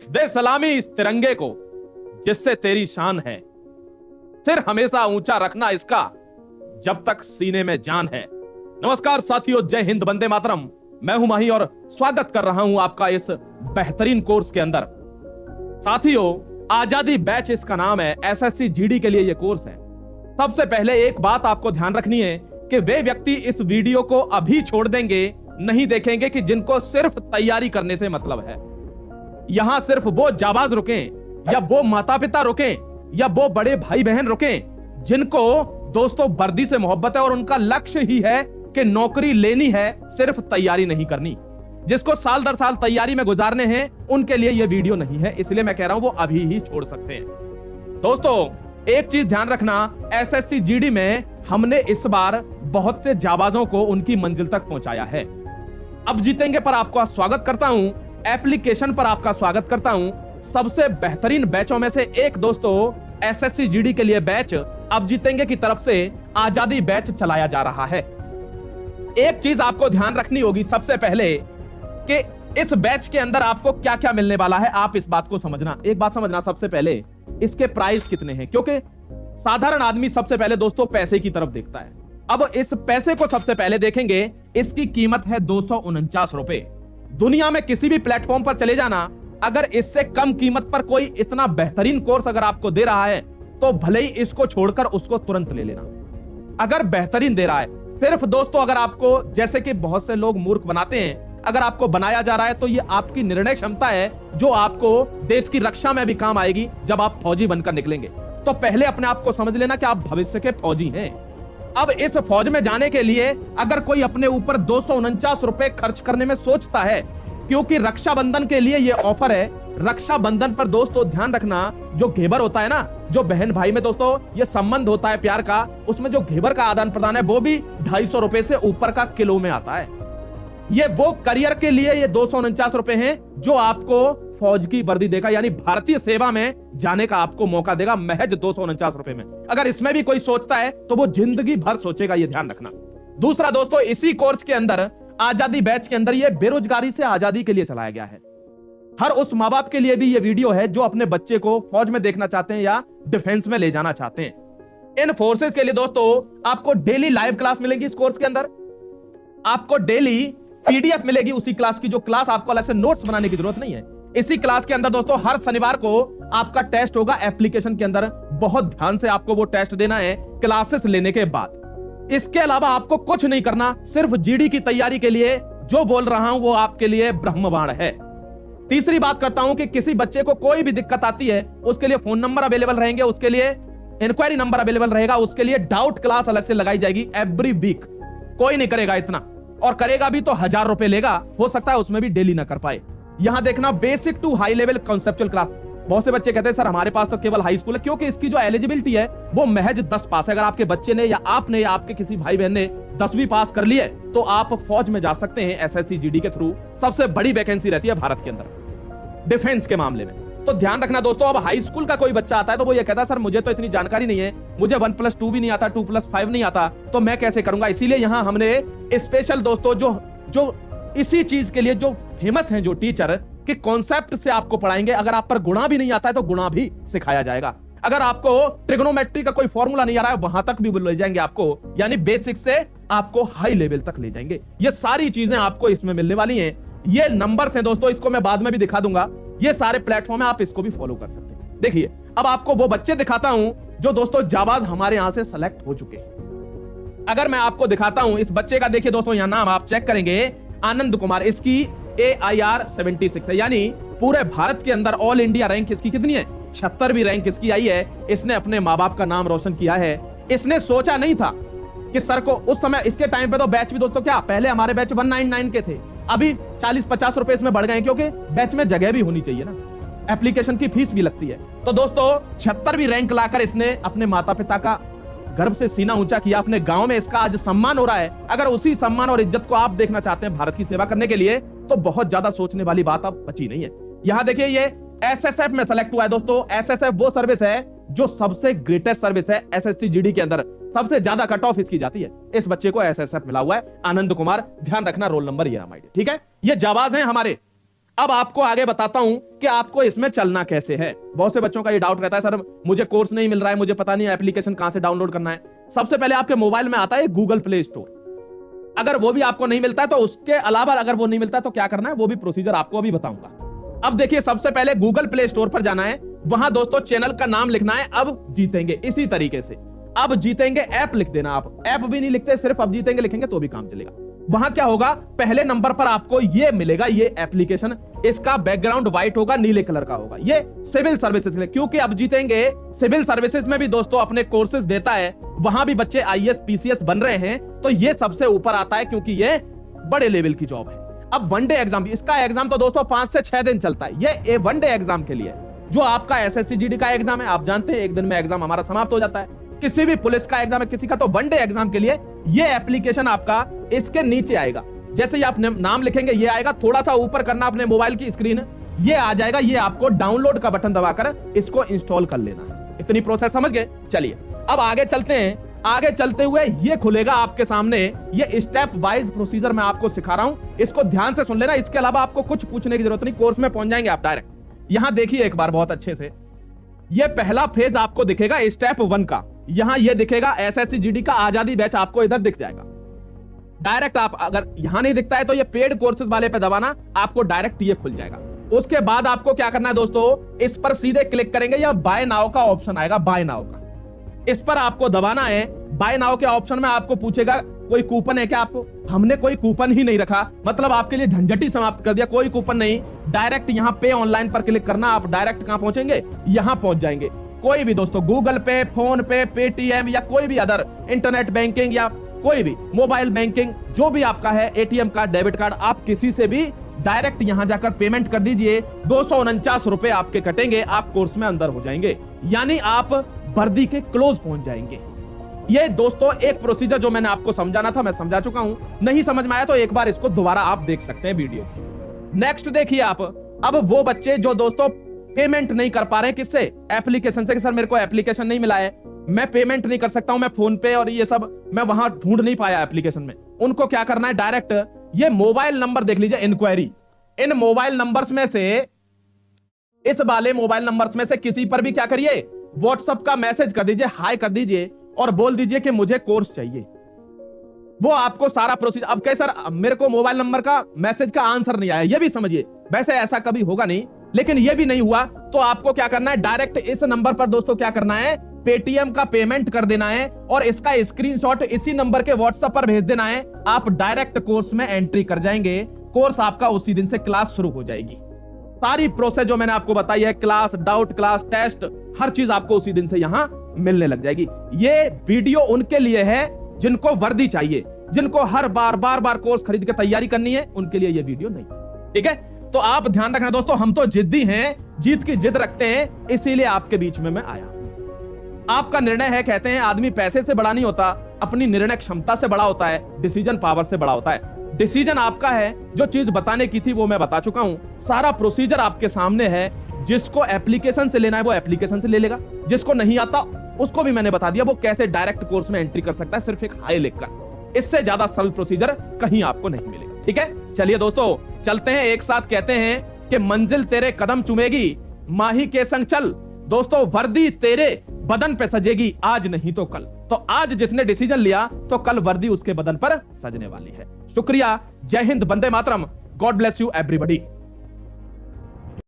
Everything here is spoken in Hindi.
दे सलामी इस तिरंगे को जिससे तेरी शान है, सिर हमेशा ऊंचा रखना इसका जब तक सीने में जान है। नमस्कार साथियों, जय हिंद, वंदे मातरम। मैं हूं माही और स्वागत कर रहा हूं आपका इस बेहतरीन कोर्स के अंदर। साथियों, आजादी बैच इसका नाम है। एसएससी जीडी के लिए यह कोर्स है। सबसे पहले एक बात आपको ध्यान रखनी है कि वे व्यक्ति इस वीडियो को अभी छोड़ देंगे, नहीं देखेंगे कि जिनको सिर्फ तैयारी करने से मतलब है। यहां सिर्फ वो जाबाज रुकें या वो माता पिता रुकें या वो बड़े भाई बहन रुकें जिनको दोस्तों वर्दी से मोहब्बत है और उनका लक्ष्य ही है कि नौकरी लेनी है, सिर्फ तैयारी नहीं करनी। जिसको साल दर साल तैयारी में गुजारने हैं उनके लिए यह वीडियो नहीं है, इसलिए मैं कह रहा हूं वो अभी ही छोड़ सकते हैं। दोस्तों, एक चीज ध्यान रखना, एसएससी जीडी में हमने इस बार बहुत से जाबाजों को उनकी मंजिल तक पहुंचाया है। अब जीतेंगे पर आपका स्वागत करता हूं, एप्लीकेशन पर आपका स्वागत करता हूं। सबसे बेहतरीन बैचों में से एक दोस्तों एसएससी जीडी के लिए बैच अब जीतेंगे की तरफ से आजादी बैच चलाया जा रहा है। एक चीज आपको ध्यान रखनी होगी सबसे पहले कि इस बैच के अंदर आपको क्या क्या मिलने वाला है। आप इस बात को समझना, एक बात समझना सबसे पहले, इसके प्राइस कितने हैं, क्योंकि साधारण आदमी सबसे पहले दोस्तों पैसे की तरफ देखता है। अब इस पैसे को सबसे पहले देखेंगे। इसकी कीमत है 249 रुपए। दुनिया में किसी भी प्लेटफॉर्म पर चले जाना, अगर इससे कम कीमत पर कोई इतना बेहतरीन कोर्स अगर आपको दे रहा है तो भले ही इसको छोड़कर उसको तुरंत ले लेना। अगर बेहतरीन दे रहा है, सिर्फ दोस्तों अगर आपको, जैसे कि बहुत से लोग मूर्ख बनाते हैं, अगर आपको बनाया जा रहा है तो ये आपकी निर्णय क्षमता है जो आपको देश की रक्षा में भी काम आएगी जब आप फौजी बनकर निकलेंगे। तो पहले अपने आप को समझ लेना कि आप भविष्य के फौजी हैं। अब इस फौज में जाने के लिए अगर कोई अपने ऊपर 249 रुपए खर्च करने में सोचता है, क्योंकि रक्षाबंधन के लिए यह ऑफर है। रक्षाबंधन पर दोस्तों ध्यान रखना, जो घेवर होता है ना, जो बहन भाई में दोस्तों ये संबंध होता है प्यार का, उसमें जो घेवर का आदान प्रदान है वो भी 250 रुपए से ऊपर का किलो में आता है। ये वो करियर के लिए ये 249 रुपए हैं जो आपको फौज की वर्दी देगा, यानी भारतीय सेवा में जाने का आपको मौका देगा महज 249 रुपए में। अगर इसमें भी कोई सोचता है तो वो जिंदगी भर सोचेगा, ये ध्यान रखना। दूसरा दोस्तों, इसी कोर्स के अंदर आजादी बैच के अंदर ये बेरोजगारी से आजादी के लिए चलाया गया है। हर उस माँ बाप के लिए भी ये वीडियो है जो अपने बच्चे को फौज में देखना चाहते हैं या डिफेंस में ले जाना चाहते हैं। इन फोर्सेस के लिए दोस्तों आपको डेली लाइव क्लास मिलेगी। इस कोर्स के अंदर आपको डेली पीडीएफ मिलेगी उसी क्लास की, जो क्लास आपको अलग से नोट्स बनाने की जरूरत नहीं है। इसी क्लास के अंदर दोस्तों हर शनिवार को आपका टेस्ट होगा एप्लीकेशन के अंदर। बहुत ध्यान से आपको वो टेस्ट देना है क्लासेस लेने के बाद। इसके अलावा आपको कुछ नहीं करना, सिर्फ जीडी की तैयारी के लिए जो बोल रहा हूं वो आपके लिए ब्रह्मबाण है। तीसरी बात करता हूं कि किसी बच्चे को कोई भी दिक्कत आती है उसके लिए फोन नंबर अवेलेबल रहेंगे, उसके लिए इंक्वायरी नंबर अवेलेबल रहेगा, उसके लिए डाउट क्लास अलग से लगाई जाएगी एवरी वीक। कोई नहीं करेगा इतना, और करेगा भी तो 1000 रुपए लेगा, हो सकता है उसमें भी डेली ना कर पाए। यहां देखना, basic to high level conceptual class. बहुत से बच्चे कहते हैं सर हमारे पास तो केवल हाई स्कूल है, क्योंकि इसकी जो एलिजिबिलिटी है वो महज 10 पास है। अगर आपके बच्चे ने या आपने या आपके किसी भाई बहन ने 10वीं पास कर ली है तो आप फौज में जा सकते हैं एसएससी जीडी के थ्रू। सबसे बड़ी वैकेंसी रहती है भारत के अंदर डिफेंस के मामले में। तो ध्यान रखना दोस्तों, अब हाई स्कूल का कोई बच्चा आता है तो वो ये कहता है सर मुझे तो इतनी जानकारी नहीं है, मुझे 1+2 भी नहीं आता, 2+5 नहीं आता, तो मैं कैसे करूंगा। इसीलिए यहां हमने स्पेशल दोस्तों जो इसी चीज के लिए जो फेमस हैं जो टीचर कि कॉन्सेप्ट से आपको पढ़ाएंगे। अगर आप पर गुणा भी नहीं आता है तो गुणा भी सिखाया जाएगा। अगर आपको ट्रिग्नोमेट्री का कोई फॉर्मूला नहीं आ रहा है वहां तक भी ले जाएंगे आपको, यानी बेसिक से आपको हाई लेवल तक ले जाएंगे। ये सारी चीजें आपको इसमें मिलने वाली हैं। ये नंबर्स हैं दोस्तों, इसको मैं बाद में भी दिखा दूंगा। ये सारे प्लेटफॉर्म है, आप इसको भी फॉलो कर सकते हैं। देखिए, अब आपको वो बच्चे दिखाता हूं जो दोस्तों जाबाज हमारे यहां से सेलेक्ट हो चुके हैं। अगर मैं आपको दिखाता हूं इस बच्चे का, देखिए दोस्तों यहां नाम आप चेक करेंगे, आनंद कुमार। इसकी AIR 76 है, यानी पूरे भारत के अंदर ऑल इंडिया रैंक इसकी कितनी है, 76वीं रैंक इसकी आई है। इसने अपने माँ बाप का नाम रोशन किया है। इसने सोचा नहीं था कि सर को उस समय, इसके टाइम पे तो बैच भी दोस्तों क्या, पहले हमारे बैच 199 के थे, अभी 40-50 रुपए इसमें बढ़ गए, क्योंकि बैच में जगह भी होनी चाहिए ना, एप्लीकेशन की फीस भी लगती है। तो दोस्तों 76वीं रैंक लाकर इसने अपने माता पिता का गर्व से सीना ऊंचा किया। अपने गांव में इसका आज सम्मान हो रहा है। अगर उसी सम्मान और इज्जत को आप देखना चाहते हैं भारत की सेवा करने के लिए, तो बहुत ज्यादा सोचने वाली बात अब बची नहीं है। यहां देखिए, ये एसएसएफ में सेलेक्ट हुआ है दोस्तों। एसएसएफ वो सर्विस है जो सबसे ग्रेटेस्ट सर्विस है एसएससी जीडी के अंदर, सबसे ज्यादा कट ऑफ इसकी जाती है। इस बच्चे को एसएसएफ मिला हुआ है, आनंद कुमार। ध्यान रखना, रोल नंबर ये रहा, ठीक है। ये जाबाज हैं हमारे अब आपको आगे बताता हूं कि आपको इसमें चलना कैसे है। बहुत से बच्चों का ये डाउट रहता है, सर मुझे कोर्स नहीं मिल रहा है, मुझे पता नहीं एप्लीकेशन कहां से डाउनलोड करना है। सबसे पहले आपके मोबाइल में आता है गूगल प्ले स्टोर। अगर वो भी आपको नहीं मिलता है तो उसके अलावा अगर वो नहीं मिलता है तो क्या करना है, वो भी प्रोसीजर आपको अभी बताऊंगा। अब देखिए, सबसे पहले गूगल प्ले स्टोर पर जाना है, वहां दोस्तों चैनल का नाम लिखना है अब जीतेंगे। इसी तरीके से अब जीतेंगे ऐप लिख देना। आप ऐप भी नहीं लिखते, सिर्फ अब जीतेंगे लिखेंगे तो भी काम चलेगा। वहां क्या होगा, पहले नंबर पर आपको ये मिलेगा, ये एप्लीकेशन, इसका बैकग्राउंड व्हाइट होगा, नीले कलर का होगा। ये सिविल सर्विसेज है, क्योंकि अब जीतेंगे सिविल सर्विसेज में भी दोस्तों अपने कोर्सेज देता है, वहां भी बच्चे आईएएस पीसीएस बन रहे हैं, तो ये सबसे ऊपर आता है क्योंकि ये बड़े लेवल की जॉब है। अब वनडे एग्जाम, इसका एग्जाम तो दोस्तों 5 से 6 दिन चलता है। ये वनडे एग्जाम के लिए, जो आपका एसएससी जीडी का एग्जाम है, आप जानते हैं एक दिन में एग्जाम हमारा समाप्त हो जाता है। किसी भी पुलिस का एग्जाम है किसी का, तो वनडे एग्जाम के लिए ये एप्लीकेशन आपका इसके नीचे आएगा। जैसे ही आप नाम लिखेंगे ये आएगा, थोड़ा सा ऊपर करना अपने मोबाइल की स्क्रीन, ये आ जाएगा। ये आपको डाउनलोड का बटन दबाकर इसको इंस्टॉल कर लेना है। इतनी प्रोसेस समझ गए? चलिए अब आगे चलते हैं। आगे चलते हुए ये खुलेगा आपके सामने, ये स्टेप वाइज प्रोसीजर मैं आपको सिखा रहा हूं, इसको ध्यान से सुन लेना। इसके अलावा आपको कुछ पूछने की जरूरत नहीं, कोर्स में पहुंच जाएंगे आप डायरेक्ट। यहां देखिए एक बार बहुत अच्छे से, ये पहला फेज आपको दिखेगा स्टेप 1 का। यहां ये दिखेगा एसएससी जीडी का आजादी बैच, आपको इधर दिख जाएगा डायरेक्ट। आप अगर यहां नहीं दिखता है तो ये पेड कोर्सेज वाले पे दबाना, आपको डायरेक्ट ये खुल जाएगा। उसके बाद आपको क्या करना है दोस्तों, इस पर सीधे क्लिक करेंगे, या बाय नाउ का ऑप्शन आएगा, बाय नाउ का, इस पर आपको दबाना है। बाय नाउ के ऑप्शन में आपको पूछेगा कोई कूपन है क्या आपको। हमने कोई कूपन ही नहीं रखा, मतलब आपके लिए झंझट ही समाप्त कर दिया, कोई कूपन नहीं। डायरेक्ट यहां पे ऑनलाइन पर क्लिक करना, आप डायरेक्ट कहां पहुंचेंगे, यहां पहुंच जाएंगे। कोई भी दोस्तों गूगल पे, फोन पे, पेटीएम या कोई भी अदर इंटरनेट बैंकिंग या कोई भी मोबाइल बैंकिंग जो भी आपका है, एटीएम कार्ड, डेबिट कार्ड, आप किसी से भी डायरेक्ट यहां जाकर पेमेंट कर दीजिए। 249 रुपए आपके कटेंगे, आप कोर्स में अंदर हो जाएंगे, यानी आप वर्दी के क्लोज पहुंच जाएंगे। ये दोस्तों एक प्रोसीजर जो मैंने आपको समझाना था मैं समझा चुका हूं। नहीं समझ में आया तो एक बार इसको दोबारा आप देख सकते हैं वीडियो। नेक्स्ट देखिए आप, अब वो बच्चे जो दोस्तों पेमेंट नहीं कर पा रहे, किससे, एप्लीकेशन से, कि सर मेरे को एप्लीकेशन नहीं मिला है, मैं पेमेंट नहीं कर सकता हूं, मैं फोन पे और ये सब मैं वहां ढूंढ नहीं पाया एप्लीकेशन में। उनको क्या करना है, डायरेक्ट ये मोबाइल नंबर देख लीजिए, इंक्वायरी, इन मोबाइल नंबर्स में से, इस वाले मोबाइल नंबर्स में से किसी पर भी क्या करिए, व्हाट्सएप का मैसेज कर दीजिए, हाय कर दीजिए और बोल दीजिए कि मुझे कोर्स चाहिए। वो आपको सारा प्रोसीजर, अब कैसे सर मेरे को मोबाइल नंबर का मैसेज का आंसर नहीं आया, ये भी समझिए, वैसे ऐसा कभी होगा नहीं, लेकिन ये भी नहीं हुआ तो आपको क्या करना है, डायरेक्ट इस नंबर पर दोस्तों क्या करना है, पेटीएम का पेमेंट कर देना है और इसका स्क्रीनशॉट इसी नंबर के व्हाट्सएप पर भेज देना है। आप डायरेक्ट कोर्स में एंट्री कर जाएंगे, कोर्स आपका उसी दिन से क्लास शुरू हो जाएगी। सारी प्रोसेस जो मैंने आपको बताई है, क्लास, डाउट क्लास, टेस्ट, हर चीज आपको उसी दिन से यहां मिलने लग जाएगी। ये वीडियो उनके लिए है जिनको वर्दी चाहिए, जिनको हर बार बार कोर्स खरीद के तैयारी करनी है, उनके लिए ये वीडियो नहीं। ठीक है, तो आप ध्यान रखना दोस्तों, हम तो जिद्दी हैं, जीत की जिद रखते हैं, इसीलिए आपके बीच में मैं आया। आपका निर्णय है, कहते हैं आदमी पैसे से बड़ा नहीं होता, अपनी निर्णय क्षमता से बड़ा होता है, डिसीजन पावर से बड़ा होता है। डिसीजन आपका है, जो चीज बताने की थी वो मैं बता चुका हूं, सारा प्रोसीजर आपके सामने है। जिसको एप्लीकेशन से लेना है वो एप्लीकेशन से ले लेगा, जिसको नहीं आता उसको भी मैंने बता दिया वो कैसे डायरेक्ट कोर्स में एंट्री कर सकता है, सिर्फ एक हाई लिखकर। इससे ज्यादा सरल प्रोसीजर कहीं आपको नहीं मिलेगा। ठीक है, चलिए दोस्तों चलते हैं, एक साथ कहते हैं कि मंजिल तेरे कदम चूमेगी, माही के संग चल। दोस्तों वर्दी तेरे बदन पे सजेगी, आज नहीं तो कल। तो आज जिसने डिसीजन लिया तो कल वर्दी उसके बदन पर सजने वाली है। शुक्रिया, जय Hind, Vande Mataram, God bless you everybody.